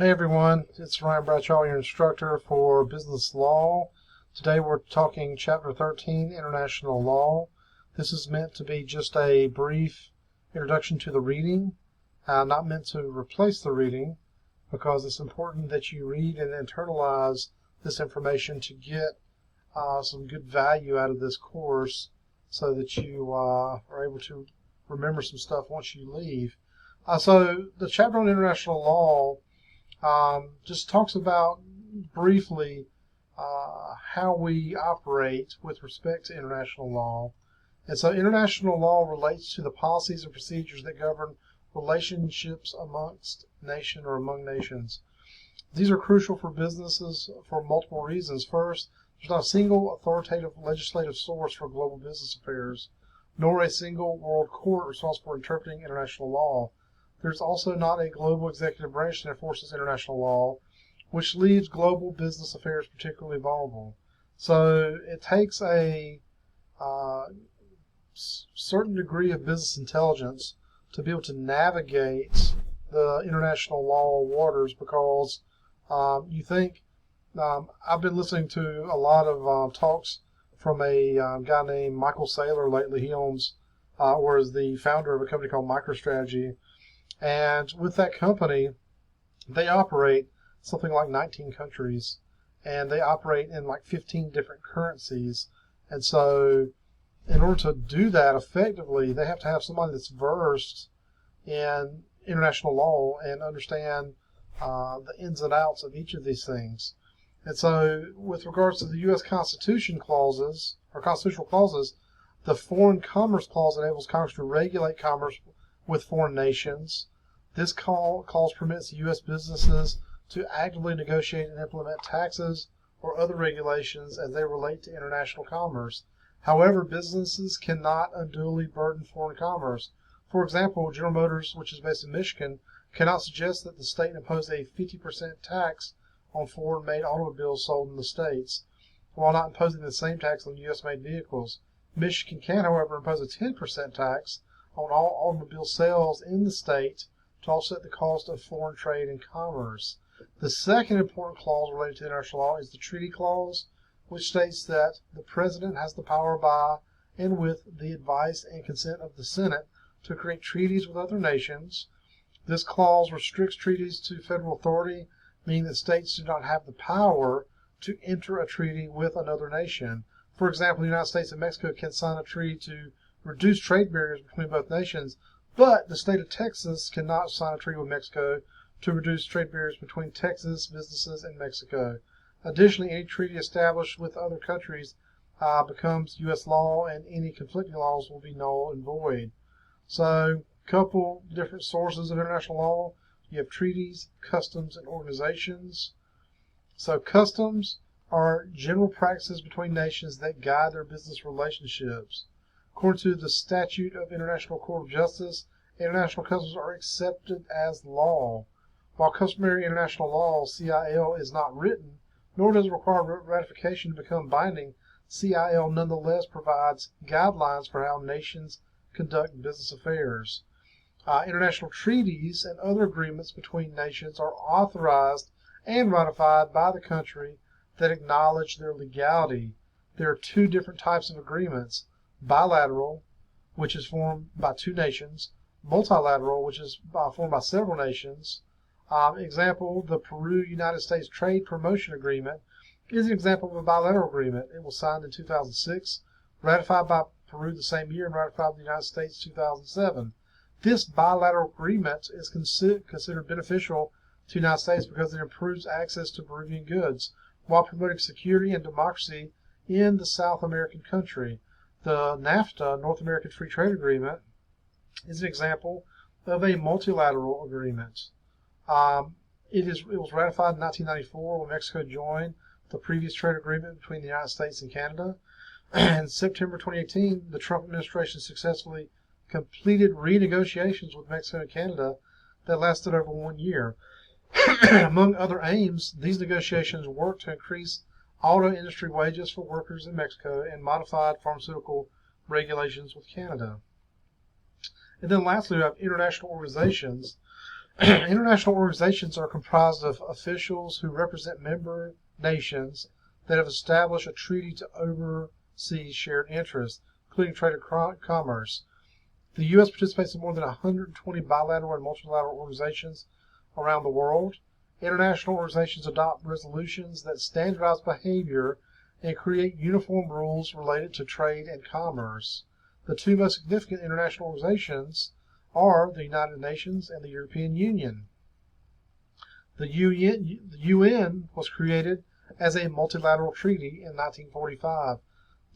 Hey everyone, it's Ryan Bradshaw, your instructor for business law. Today we're talking Chapter 13, International Law. This is meant to be just a brief introduction to the reading, not meant to replace the reading, because it's important that you read and internalize this information to get some good value out of this course so that you are able to remember some stuff once you leave. So the chapter on international law just talks about briefly how we operate with respect to international law. And so international law relates to the policies and procedures that govern relationships amongst nation or among nations. These are crucial for businesses for multiple reasons. First, there's not a single authoritative legislative source for global business affairs, nor a single world court responsible for interpreting international law. There's also not a global executive branch that enforces international law, which leaves global business affairs particularly vulnerable. So it takes a certain degree of business intelligence to be able to navigate the international law waters, because you think, I've been listening to a lot of talks from a guy named Michael Saylor lately. He owns, or is the founder of a company called MicroStrategy. And with that company, they operate something like 19 countries, and they operate in like 15 different currencies. And so in order to do that effectively, they have to have somebody that's versed in international law and understand the ins and outs of each of these things. And so with regards to the U.S. Constitution clauses, or constitutional clauses, the Foreign Commerce Clause enables Congress to regulate commerce with foreign nations. This clause permits U.S. businesses to actively negotiate and implement taxes or other regulations as they relate to international commerce. However, businesses cannot unduly burden foreign commerce. For example, General Motors, which is based in Michigan, cannot suggest that the state impose a 50% tax on foreign-made automobiles sold in the States, while not imposing the same tax on U.S.-made vehicles. Michigan can, however, impose a 10% tax on all automobile sales in the state to offset the cost of foreign trade and commerce. The second important clause related to international law is the Treaty Clause, which states that the President has the power by and with the advice and consent of the Senate to create treaties with other nations. This clause restricts treaties to federal authority, meaning that states do not have the power to enter a treaty with another nation. For example, the United States and Mexico can sign a treaty to reduce trade barriers between both nations, but the state of Texas cannot sign a treaty with Mexico to reduce trade barriers between Texas businesses and Mexico. Additionally, any treaty established with other countries becomes U.S. law, and any conflicting laws will be null and void. So, a couple different sources of international law. You have treaties, customs, and organizations. So, customs are general practices between nations that guide their business relationships. According to the Statute of International Court of Justice, international customs are accepted as law. While customary international law, CIL, is not written, nor does it require ratification to become binding, CIL nonetheless provides guidelines for how nations conduct business affairs. International treaties and other agreements between nations are authorized and ratified by the country that acknowledge their legality. There are two different types of agreements: bilateral, which is formed by two nations; multilateral, which is formed by several nations. Example, the Peru-United States Trade Promotion Agreement is an example of a bilateral agreement. It was signed in 2006, ratified by Peru the same year, and ratified by the United States in 2007. This bilateral agreement is considered beneficial to the United States because it improves access to Peruvian goods while promoting security and democracy in the South American country. The NAFTA, North American Free Trade Agreement, is an example of a multilateral agreement. It was ratified in 1994 when Mexico joined the previous trade agreement between the United States and Canada. In September 2018, the Trump administration successfully completed renegotiations with Mexico and Canada that lasted over 1 year. Among other aims, these negotiations worked to increase auto industry wages for workers in Mexico and modified pharmaceutical regulations with Canada. And then lastly, we have international organizations. International organizations are comprised of officials who represent member nations that have established a treaty to oversee shared interests, including trade and commerce. The U.S. participates in more than 120 bilateral and multilateral organizations around the world. International organizations adopt resolutions that standardize behavior and create uniform rules related to trade and commerce. The two most significant international organizations are the United Nations and the European Union. The UN was created as a multilateral treaty in 1945.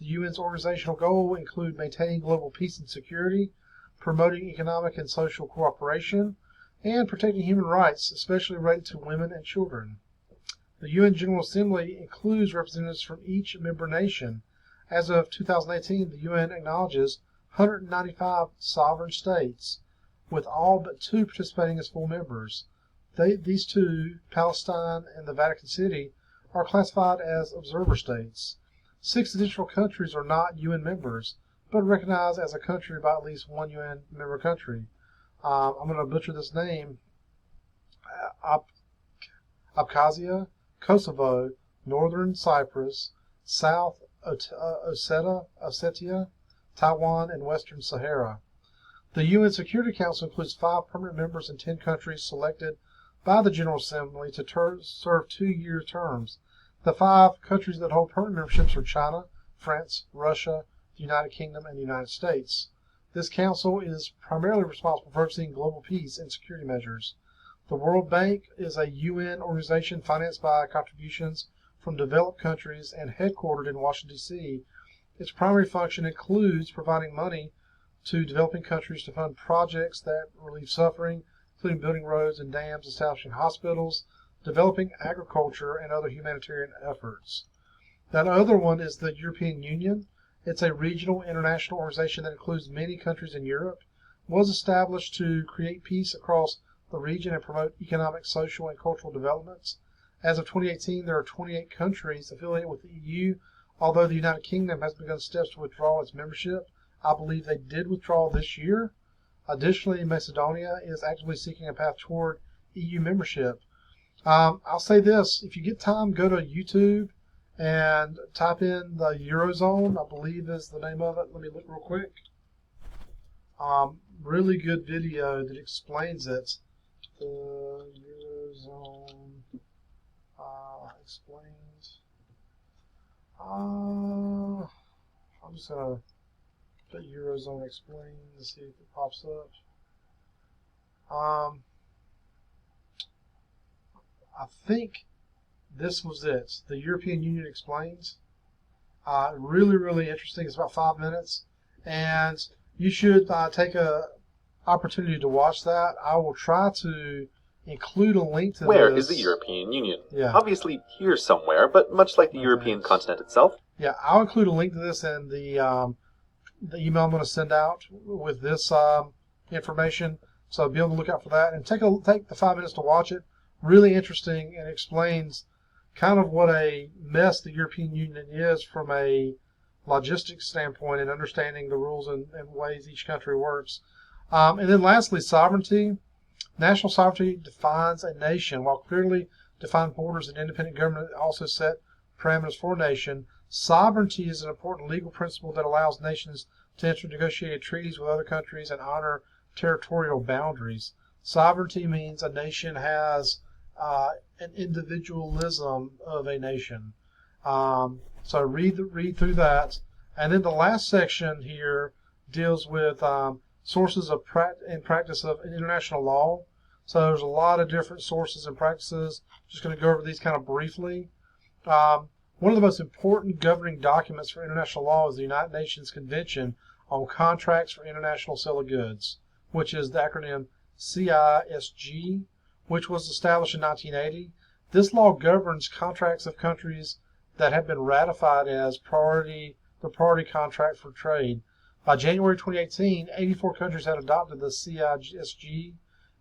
The UN's organizational goals include maintaining global peace and security, promoting economic and social cooperation, and protecting human rights, especially related to women and children. The UN General Assembly includes representatives from each member nation. As of 2018, the UN acknowledges 195 sovereign states, with all but 2 participating as full members. These 2, Palestine and the Vatican City, are classified as observer states. 6 additional countries are not UN members, but recognized as a country by at least one UN member country. I'm going to butcher this name. Abkhazia, Kosovo, Northern Cyprus, South Ossetia, Taiwan, and Western Sahara. The UN Security Council includes 5 permanent members and 10 countries selected by the General Assembly to serve 2-year terms. The 5 countries that hold permanent memberships are China, France, Russia, the United Kingdom, and the United States. This council is primarily responsible for overseeing global peace and security measures. The World Bank is a UN organization financed by contributions from developed countries and headquartered in Washington, D.C. Its primary function includes providing money to developing countries to fund projects that relieve suffering, including building roads and dams, establishing hospitals, developing agriculture, and other humanitarian efforts. That other one is the European Union. It's a regional international organization that includes many countries in Europe. It was established to create peace across the region and promote economic, social, and cultural developments. As of 2018, there are 28 countries affiliated with the EU, although the United Kingdom has begun steps to withdraw its membership. I believe they did withdraw this year. Additionally, Macedonia is actively seeking a path toward EU membership. I'll say this, if you get time, go to YouTube and type in the Eurozone, I believe is the name of it. Let me look real quick. Really good video that explains it. The Eurozone explained. I'm just going to put Eurozone explained to see if it pops up. I think this was it. The European Union Explains. Really, really interesting. It's about 5 minutes. And you should take a opportunity to watch that. I will try to include a link to Where this. is the European Union? Yeah. Obviously here somewhere, but much like the European continent itself. Yeah, I'll include a link to this in the email I'm going to send out with this information. So be on the lookout for that. And take the 5 minutes to watch it. Really interesting, and explains kind of what a mess the European Union is from a logistics standpoint and understanding the rules and ways each country works. And then lastly, sovereignty. National sovereignty defines a nation. While clearly defined borders and independent government also set parameters for a nation, sovereignty is an important legal principle that allows nations to enter negotiated treaties with other countries and honor territorial boundaries. Sovereignty means a nation has an individualism of a nation. So read through that. And then the last section here deals with sources of and practice of international law. So there's a lot of different sources and practices. Just going to go over these kind of briefly. One of the most important governing documents for international law is the United Nations Convention on Contracts for International Sale of Goods, which is the acronym CISG, which was established in 1980. This law governs contracts of countries that have been ratified as the priority contract for trade. By January 2018, 84 countries had adopted the CISG,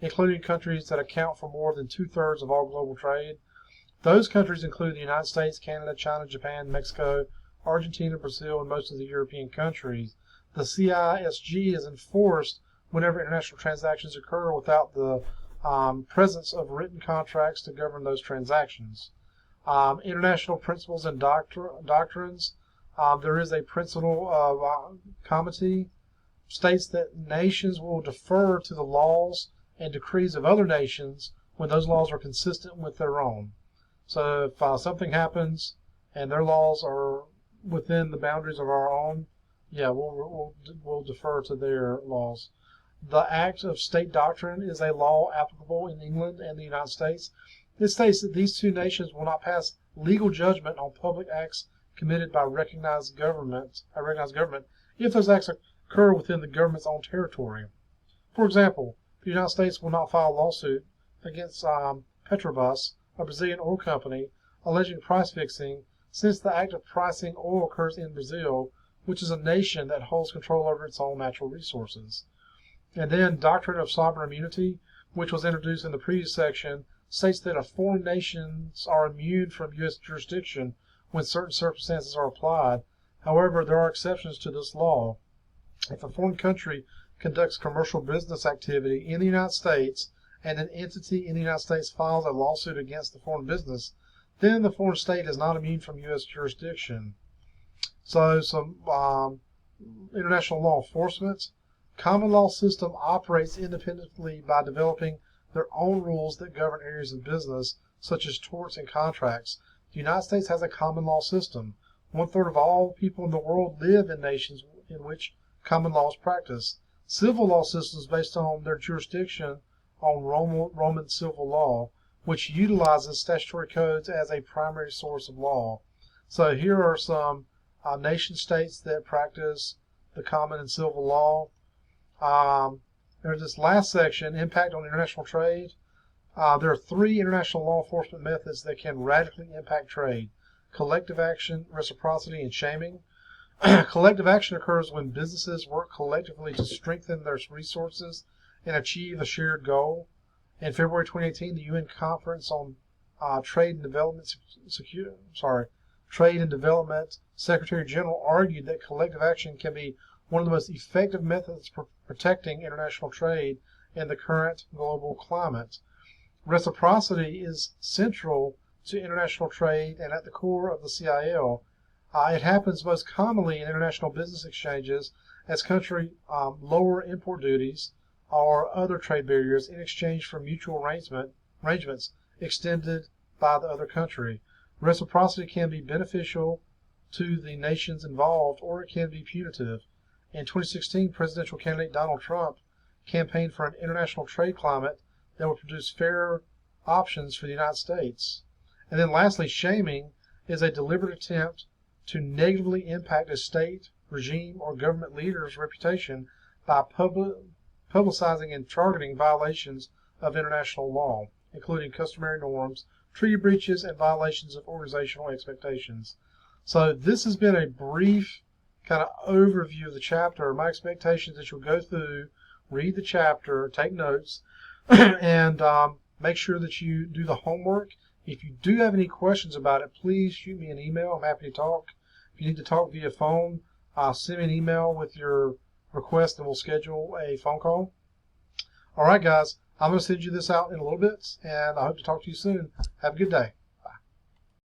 including countries that account for more than 2/3 of all global trade. Those countries include the United States, Canada, China, Japan, Mexico, Argentina, Brazil, and most of the European countries. The CISG is enforced whenever international transactions occur without the presence of written contracts to govern those transactions. International principles and doctrines. There is a principle of comity, states that nations will defer to the laws and decrees of other nations when those laws are consistent with their own. So if something happens and their laws are within the boundaries of our own, yeah, we'll defer to their laws. The Act of State Doctrine is a law applicable in England and the United States. It states that these two nations will not pass legal judgment on public acts committed by a recognized government if those acts occur within the government's own territory. For example, the United States will not file a lawsuit against Petrobras, a Brazilian oil company, alleging price fixing, since the act of pricing oil occurs in Brazil, which is a nation that holds control over its own natural resources. And then Doctrine of Sovereign Immunity, which was introduced in the previous section, states that foreign nations are immune from U.S. jurisdiction when certain circumstances are applied. However, there are exceptions to this law. If a foreign country conducts commercial business activity in the United States and an entity in the United States files a lawsuit against the foreign business, then the foreign state is not immune from U.S. jurisdiction. So some international law enforcement. Common law system operates independently by developing their own rules that govern areas of business, such as torts and contracts. The United States has a common law system. 1/3 of all people in the world live in nations in which common law is practiced. Civil law systems based on their jurisdiction on Roman civil law, which utilizes statutory codes as a primary source of law. So here are some nation states that practice the common and civil law. There's this last section, impact on international trade. There are 3 international law enforcement methods that can radically impact trade: collective action, reciprocity, and shaming. Collective action occurs when businesses work collectively to strengthen their resources and achieve a shared goal. In February 2018, the UN Conference on Trade and Development Secretary General argued that collective action can be one of the most effective methods for protecting international trade in the current global climate. Reciprocity is central to international trade and at the core of the CIL. It happens most commonly in international business exchanges as countries lower import duties or other trade barriers in exchange for mutual arrangements extended by the other country. Reciprocity can be beneficial to the nations involved, or it can be punitive. In 2016, presidential candidate Donald Trump campaigned for an international trade climate that would produce fairer options for the United States. And then lastly, shaming is a deliberate attempt to negatively impact a state, regime, or government leader's reputation by publicizing and targeting violations of international law, including customary norms, treaty breaches, and violations of organizational expectations. So this has been a brief kind of overview of the chapter. My expectation is that you'll go through, read the chapter, take notes, and make sure that you do the homework. If you do have any questions about it, please shoot me an email. I'm happy to talk. If you need to talk via phone, send me an email with your request and we'll schedule a phone call. All right, guys, I'm going to send you this out in a little bit, and I hope to talk to you soon. Have a good day.